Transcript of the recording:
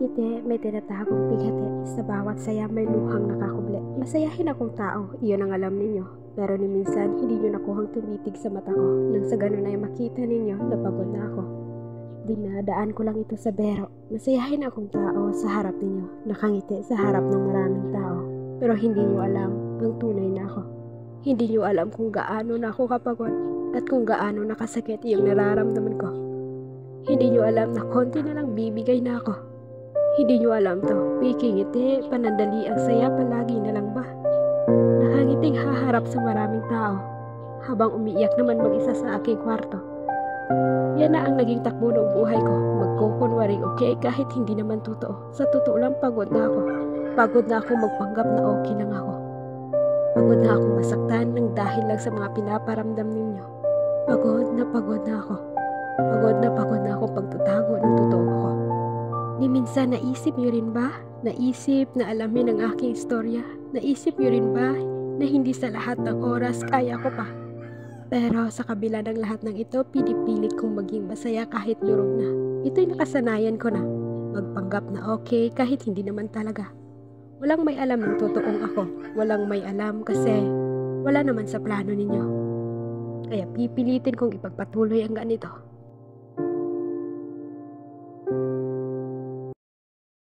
ngiti, may tinatagong bighati. Sa bawat saya may luhang nakakubli. Masayahin akong tao, iyon ang alam ninyo. Pero ni minsan, hindi nyo nakuhang tumitig sa mata ko. Nang sa ganun ay makita ninyo, napagod na ako. Dinadaan ko lang ito sa bero. Masayahin akong tao sa harap ninyo. Nakangiti sa harap ng maraming tao. Pero hindi nyo alam ang tunay na ako. Hindi nyo alam kung gaano na ako kapagod at kung gaano nakasakit yung nararamdaman ko. Hindi nyo alam na konti na lang bibigay na ako. Hindi nyo alam to, pikingiti, panandali ang saya palagi na lang ba? Nakangiting haharap sa maraming tao, habang umiiyak naman mag-isa sa aking kwarto. Yan na ang naging takbo ng buhay ko, magkukunwaring okay kahit hindi naman totoo. Sa totoo lang pagod na ako. Pagod na akong magpanggap na okay lang ako. Pagod na akong masaktan ng dahil lang sa mga pinaparamdam ninyo. Pagod na ako. Pagod na akong pagtatago ng totoo ako. Ni minsan naisip niyo rin ba? Naisip na alamin ang aking istorya? Naisip niyo rin ba na hindi sa lahat ng oras kaya ko pa? Pero sa kabila ng lahat ng ito, pinipilit kong maging masaya kahit durog na. Ito'y nakasanayan ko na. Magpanggap na okay kahit hindi naman talaga. Walang may alam ng totoong ako. Walang may alam kasi wala naman sa plano ninyo. Kaya pipilitin kong ipagpatuloy ang ganito.